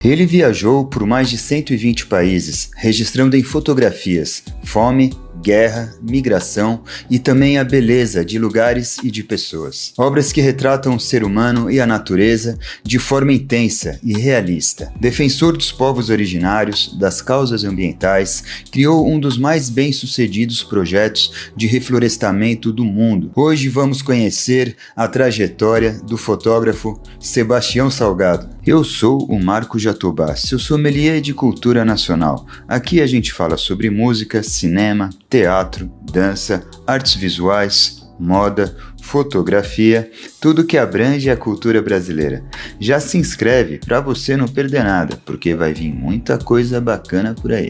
Ele viajou por mais de 120 países, registrando em fotografias fome, guerra, migração e também a beleza de lugares e de pessoas. Obras que retratam o ser humano e a natureza de forma intensa e realista. Defensor dos povos originários, das causas ambientais, criou um dos mais bem-sucedidos projetos de reflorestamento do mundo. Hoje vamos conhecer a trajetória do fotógrafo Sebastião Salgado. Eu sou o Marco Jatobá, seu sommelier de cultura nacional. Aqui a gente fala sobre música, cinema, teatro, dança, artes visuais, moda, fotografia, tudo que abrange a cultura brasileira. Já se inscreve para você não perder nada, porque vai vir muita coisa bacana por aí.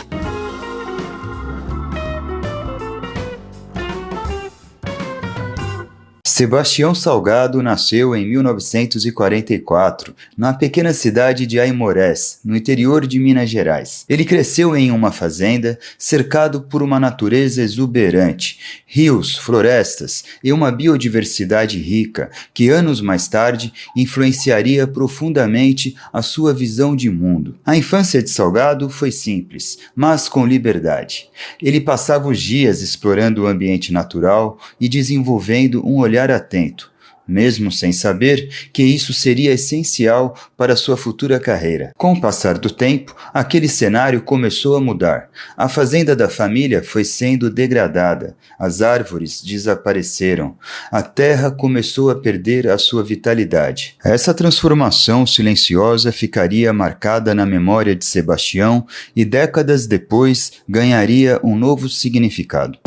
Sebastião Salgado nasceu em 1944, na pequena cidade de Aimorés, no interior de Minas Gerais. Ele cresceu em uma fazenda, cercado por uma natureza exuberante, rios, florestas e uma biodiversidade rica, que anos mais tarde influenciaria profundamente a sua visão de mundo. A infância de Salgado foi simples, mas com liberdade. Ele passava os dias explorando o ambiente natural e desenvolvendo um olhar atento, mesmo sem saber que isso seria essencial para sua futura carreira. Com o passar do tempo, aquele cenário começou a mudar. A fazenda da família foi sendo degradada, as árvores desapareceram, a terra começou a perder a sua vitalidade. Essa transformação silenciosa ficaria marcada na memória de Sebastião e décadas depois ganharia um novo significado.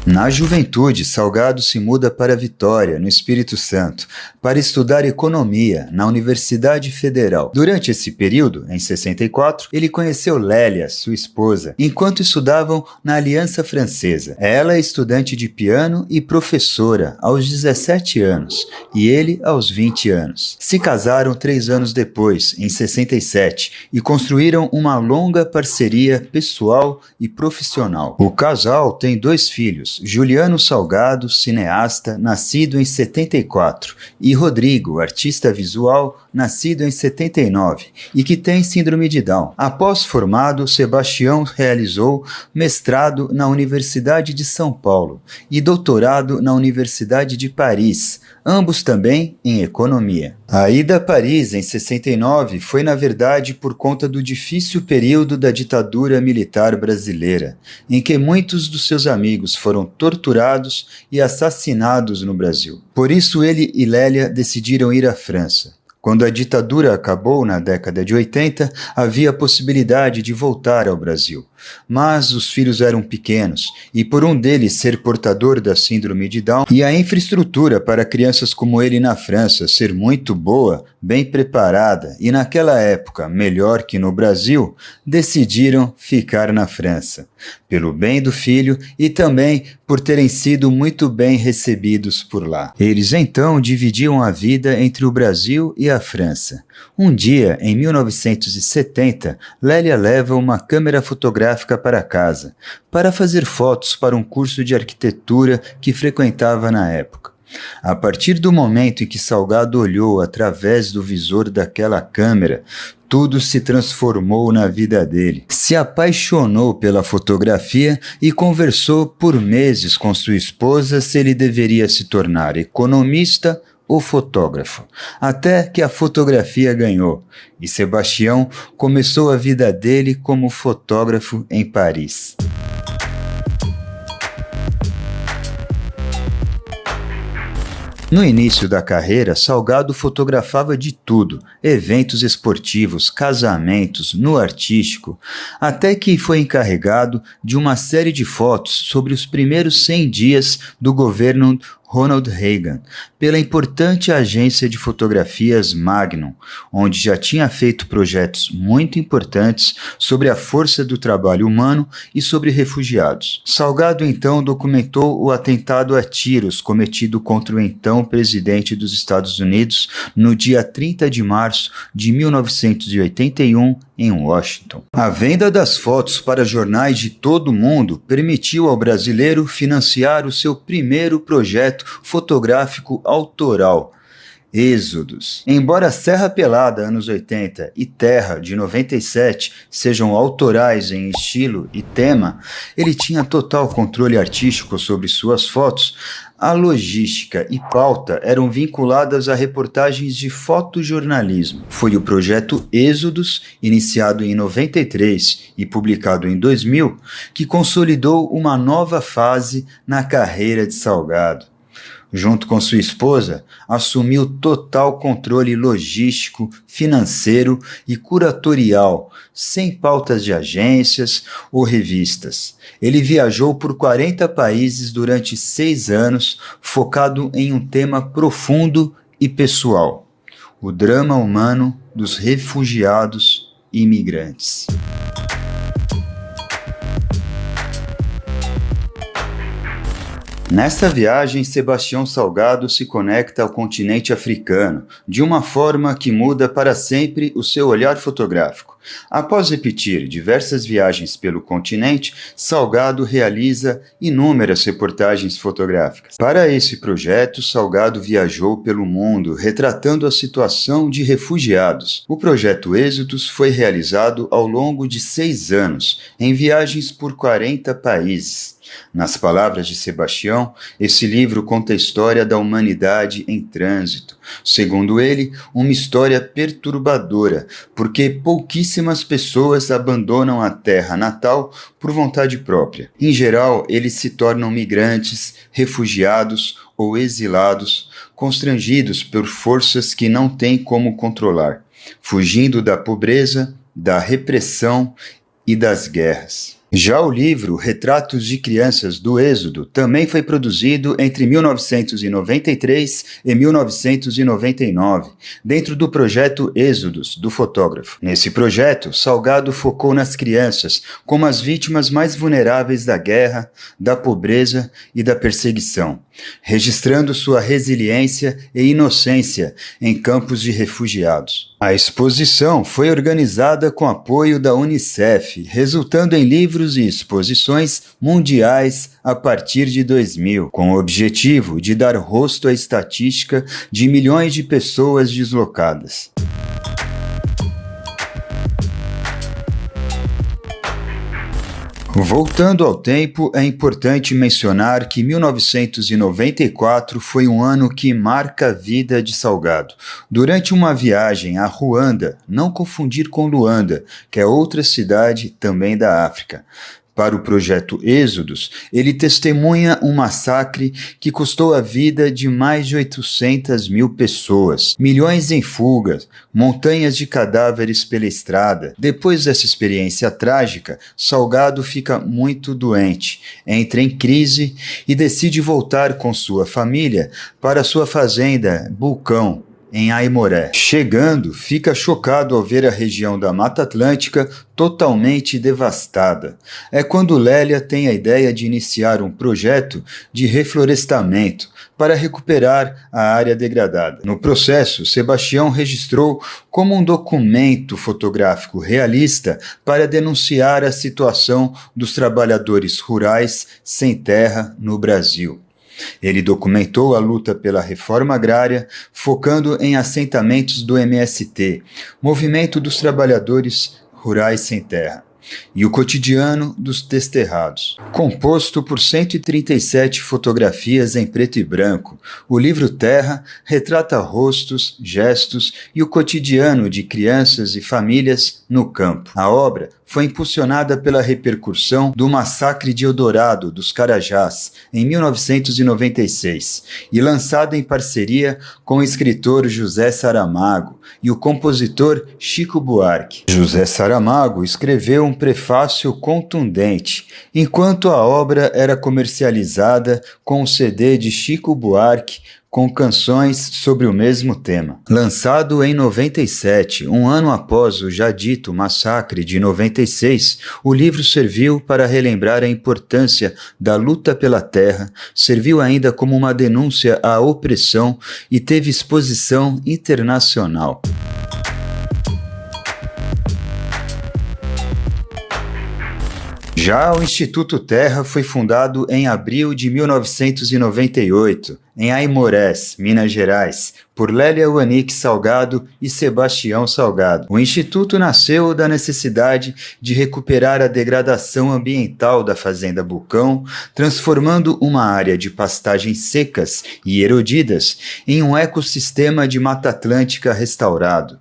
Na juventude, Salgado se muda para Vitória, no Espírito Santo, para estudar economia na Universidade Federal. Durante esse período, em 64, ele conheceu Lélia, sua esposa, enquanto estudavam na Aliança Francesa. Ela é estudante de piano e professora aos 17 anos, e ele aos 20 anos. Se casaram 3 anos depois, em 67, e construíram uma longa parceria pessoal e profissional. O casal tem 2 filhos, Juliano Salgado, cineasta, nascido em 74, e Rodrigo, artista visual, nascido em 79, e que tem síndrome de Down. Após formado, Sebastião realizou mestrado na Universidade de São Paulo e doutorado na Universidade de Paris, ambos também em economia. A ida a Paris em 69 foi, na verdade, por conta do difícil período da ditadura militar brasileira, em que muitos dos seus amigos foram torturados e assassinados no Brasil. Por isso ele e Lélia decidiram ir à França. Quando a ditadura acabou na década de 80, havia a possibilidade de voltar ao Brasil. Mas os filhos eram pequenos, e por um deles ser portador da síndrome de Down, e a infraestrutura para crianças como ele na França ser muito boa, bem preparada, e naquela época melhor que no Brasil, decidiram ficar na França, pelo bem do filho e também por terem sido muito bem recebidos por lá. Eles então dividiam a vida entre o Brasil e a França. Um dia, em 1970, Lélia leva uma câmera fotográfica para casa, para fazer fotos para um curso de arquitetura que frequentava na época. A partir do momento em que Salgado olhou através do visor daquela câmera, tudo se transformou na vida dele. Se apaixonou pela fotografia e conversou por meses com sua esposa se ele deveria se tornar economista ou fotógrafo, até que a fotografia ganhou, e Sebastião começou a vida dele como fotógrafo em Paris. No início da carreira, Salgado fotografava de tudo, eventos esportivos, casamentos, no artístico, até que foi encarregado de uma série de fotos sobre os primeiros 100 dias do governo Ronald Reagan, pela importante agência de fotografias Magnum, onde já tinha feito projetos muito importantes sobre a força do trabalho humano e sobre refugiados. Salgado então documentou o atentado a tiros cometido contra o então presidente dos Estados Unidos no dia 30 de março de 1981 em Washington. A venda das fotos para jornais de todo o mundo permitiu ao brasileiro financiar o seu primeiro projeto fotográfico autoral, Êxodos. Embora Serra Pelada, anos 80, e Terra, de 97, sejam autorais em estilo e tema, ele tinha total controle artístico sobre suas fotos. A logística e pauta eram vinculadas a reportagens de fotojornalismo. Foi o projeto Êxodos, iniciado em 93 e publicado em 2000, que consolidou uma nova fase na carreira de Salgado. Junto com sua esposa, assumiu total controle logístico, financeiro e curatorial, sem pautas de agências ou revistas. Ele viajou por 40 países durante 6 anos, focado em um tema profundo e pessoal: o drama humano dos refugiados e imigrantes. Nesta viagem, Sebastião Salgado se conecta ao continente africano, de uma forma que muda para sempre o seu olhar fotográfico. Após repetir diversas viagens pelo continente, Salgado realiza inúmeras reportagens fotográficas. Para esse projeto, Salgado viajou pelo mundo, retratando a situação de refugiados. O projeto Êxodos foi realizado ao longo de 6 anos, em viagens por 40 países. Nas palavras de Sebastião, esse livro conta a história da humanidade em trânsito. Segundo ele, uma história perturbadora, porque pouquíssimas pessoas abandonam a terra natal por vontade própria. Em geral, eles se tornam migrantes, refugiados ou exilados, constrangidos por forças que não têm como controlar, fugindo da pobreza, da repressão e das guerras. Já o livro Retratos de Crianças do Êxodo também foi produzido entre 1993 e 1999, dentro do projeto Êxodos, do fotógrafo. Nesse projeto, Salgado focou nas crianças como as vítimas mais vulneráveis da guerra, da pobreza e da perseguição, registrando sua resiliência e inocência em campos de refugiados. A exposição foi organizada com apoio da Unicef, resultando em livros e exposições mundiais a partir de 2000, com o objetivo de dar rosto à estatística de milhões de pessoas deslocadas. Voltando ao tempo, é importante mencionar que 1994 foi um ano que marca a vida de Salgado. Durante uma viagem a Ruanda, não confundir com Luanda, que é outra cidade também da África, para o projeto Êxodos, ele testemunha um massacre que custou a vida de mais de 800 mil pessoas, milhões em fuga, montanhas de cadáveres pela estrada. Depois dessa experiência trágica, Salgado fica muito doente, entra em crise e decide voltar com sua família para sua fazenda Bulcão, em Aimoré. Chegando, fica chocado ao ver a região da Mata Atlântica totalmente devastada. É quando Lélia tem a ideia de iniciar um projeto de reflorestamento para recuperar a área degradada. No processo, Sebastião registrou como um documento fotográfico realista para denunciar a situação dos trabalhadores rurais sem terra no Brasil. Ele documentou a luta pela reforma agrária, focando em assentamentos do MST, Movimento dos Trabalhadores Rurais Sem Terra, e o cotidiano dos desterrados. Composto por 137 fotografias em preto e branco, o livro Terra retrata rostos, gestos e o cotidiano de crianças e famílias no campo. A obra foi impulsionada pela repercussão do massacre de Eldorado dos Carajás, em 1996, e lançada em parceria com o escritor José Saramago e o compositor Chico Buarque. José Saramago escreveu um prefácio contundente, enquanto a obra era comercializada com um CD de Chico Buarque com canções sobre o mesmo tema. Lançado em 97, um ano após o já dito massacre de 96, o livro serviu para relembrar a importância da luta pela terra, serviu ainda como uma denúncia à opressão e teve exposição internacional. Já o Instituto Terra foi fundado em abril de 1998, em Aimorés, Minas Gerais, por Lélia Wanik Salgado e Sebastião Salgado. O Instituto nasceu da necessidade de recuperar a degradação ambiental da Fazenda Bucão, transformando uma área de pastagens secas e erodidas em um ecossistema de Mata Atlântica restaurado,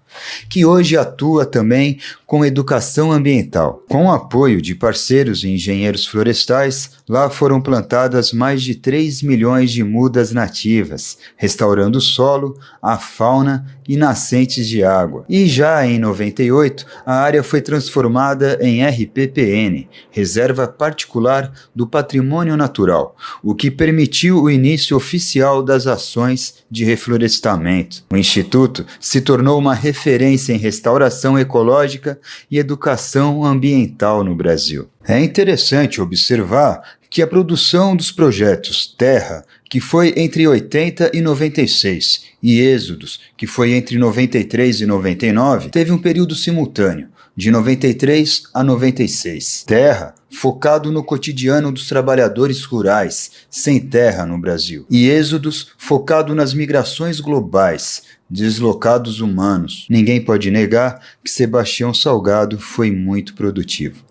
que hoje atua também com educação ambiental. Com o apoio de parceiros e engenheiros florestais, lá foram plantadas mais de 3 milhões de mudas nativas, restaurando o solo, a fauna e nascentes de água. E já em 98, a área foi transformada em RPPN, Reserva Particular do Patrimônio Natural, o que permitiu o início oficial das ações de reflorestamento. O Instituto se tornou uma referência em restauração ecológica e educação ambiental no Brasil. É interessante observar que a produção dos projetos Terra, que foi entre 80 e 96, e Êxodos, que foi entre 93 e 99, teve um período simultâneo, de 93 a 96. Terra, focado no cotidiano dos trabalhadores rurais, sem terra no Brasil. E Êxodos, focado nas migrações globais, deslocados humanos. Ninguém pode negar que Sebastião Salgado foi muito produtivo.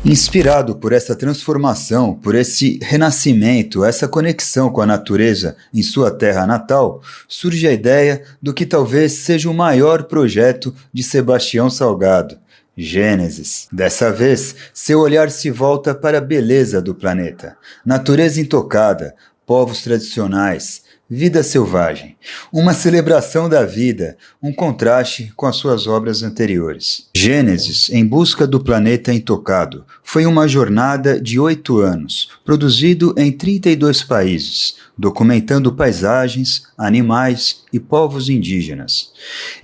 Inspirado por essa transformação, por esse renascimento, essa conexão com a natureza em sua terra natal, surge a ideia do que talvez seja o maior projeto de Sebastião Salgado, Gênesis. Dessa vez, seu olhar se volta para a beleza do planeta, natureza intocada, povos tradicionais, vida selvagem, uma celebração da vida, um contraste com as suas obras anteriores. Gênesis, em busca do planeta intocado, foi uma jornada de 8 anos, produzido em 32 países, documentando paisagens, animais e povos indígenas.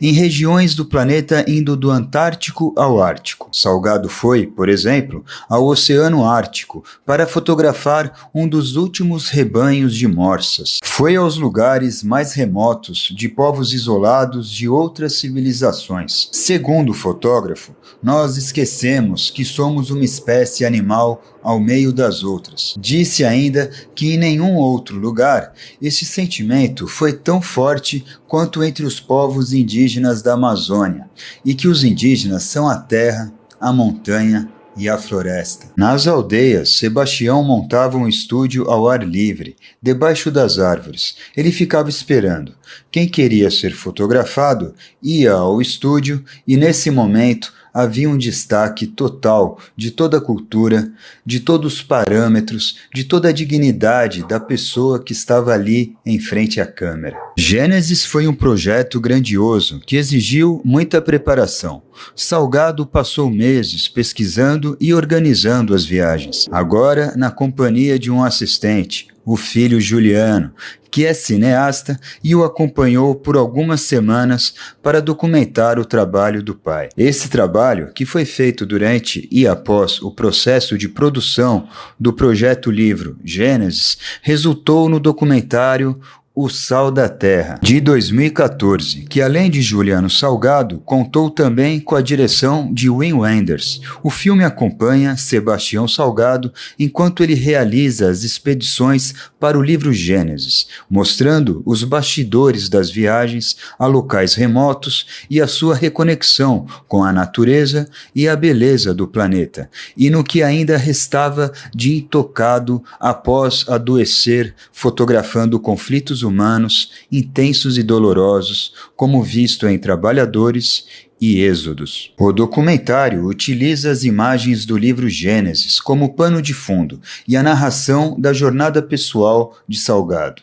Em regiões do planeta indo do Antártico ao Ártico. Salgado foi, por exemplo, ao Oceano Ártico para fotografar um dos últimos rebanhos de morsas. Foi aos lugares mais remotos de povos isolados de outras civilizações. Segundo o fotógrafo, nós esquecemos que somos uma espécie animal ao meio das outras. Disse ainda que em nenhum outro lugar esse sentimento foi tão forte quanto entre os povos indígenas da Amazônia, e que os indígenas são a terra, a montanha e a floresta. Nas aldeias, Sebastião montava um estúdio ao ar livre, debaixo das árvores. Ele ficava esperando. Quem queria ser fotografado ia ao estúdio e, nesse momento, havia um destaque total de toda a cultura, de todos os parâmetros, de toda a dignidade da pessoa que estava ali em frente à câmera. Gênesis foi um projeto grandioso que exigiu muita preparação. Salgado passou meses pesquisando e organizando as viagens. Agora, na companhia de um assistente, o filho Juliano, que é cineasta e o acompanhou por algumas semanas para documentar o trabalho do pai. Esse trabalho, que foi feito durante e após o processo de produção do projeto livro Gênesis, resultou no documentário O Sal da Terra, de 2014, que além de Juliano Salgado, contou também com a direção de Wim Wenders. O filme acompanha Sebastião Salgado enquanto ele realiza as expedições para o livro Gênesis, mostrando os bastidores das viagens a locais remotos e a sua reconexão com a natureza e a beleza do planeta, e no que ainda restava de intocado após adoecer, fotografando conflitos humanos intensos e dolorosos, como visto em Trabalhadores e Êxodos. O documentário utiliza as imagens do livro Gênesis como pano de fundo e a narração da jornada pessoal de Salgado,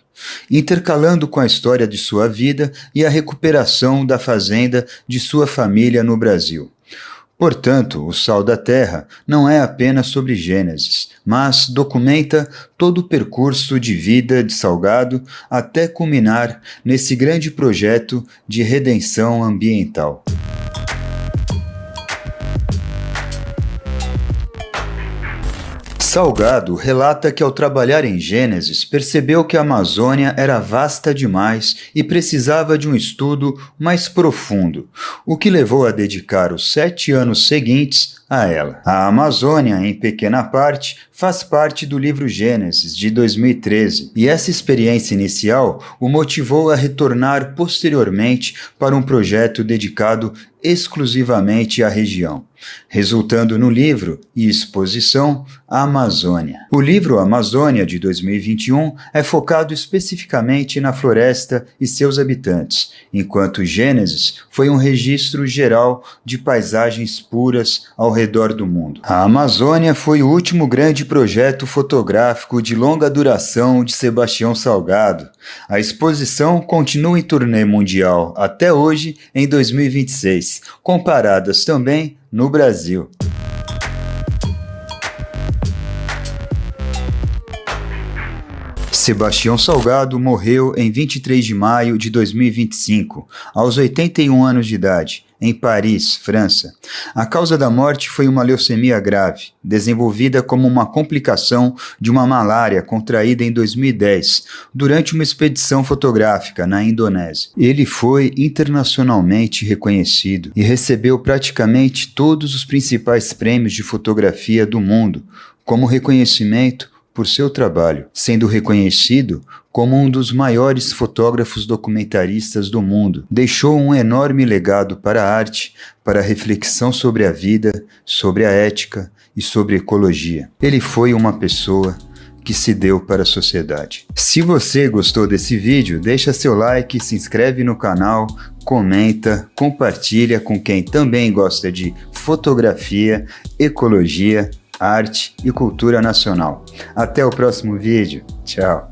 intercalando com a história de sua vida e a recuperação da fazenda de sua família no Brasil. Portanto, O Sal da Terra não é apenas sobre Gênesis, mas documenta todo o percurso de vida de Salgado até culminar nesse grande projeto de redenção ambiental. Salgado relata que ao trabalhar em Gênesis percebeu que a Amazônia era vasta demais e precisava de um estudo mais profundo, o que levou a dedicar os 7 anos seguintes a ela. A Amazônia, em pequena parte, faz parte do livro Gênesis, de 2013, e essa experiência inicial o motivou a retornar posteriormente para um projeto dedicado exclusivamente à região, resultando no livro e exposição A Amazônia. O livro Amazônia, de 2021, é focado especificamente na floresta e seus habitantes, enquanto Gênesis foi um registro geral de paisagens puras ao redor do mundo. A Amazônia foi o último grande projeto fotográfico de longa duração de Sebastião Salgado. A exposição continua em turnê mundial até hoje, em 2026, com paradas também no Brasil. Sebastião Salgado morreu em 23 de maio de 2025, aos 81 anos de idade, em Paris, França. A causa da morte foi uma leucemia grave, desenvolvida como uma complicação de uma malária contraída em 2010, durante uma expedição fotográfica na Indonésia. Ele foi internacionalmente reconhecido e recebeu praticamente todos os principais prêmios de fotografia do mundo, como reconhecimento por seu trabalho, sendo reconhecido como um dos maiores fotógrafos documentaristas do mundo. Deixou um enorme legado para a arte, para a reflexão sobre a vida, sobre a ética e sobre ecologia. Ele foi uma pessoa que se deu para a sociedade. Se você gostou desse vídeo, deixa seu like, se inscreve no canal, comenta, compartilha com quem também gosta de fotografia, ecologia, arte e cultura nacional. Até o próximo vídeo. Tchau.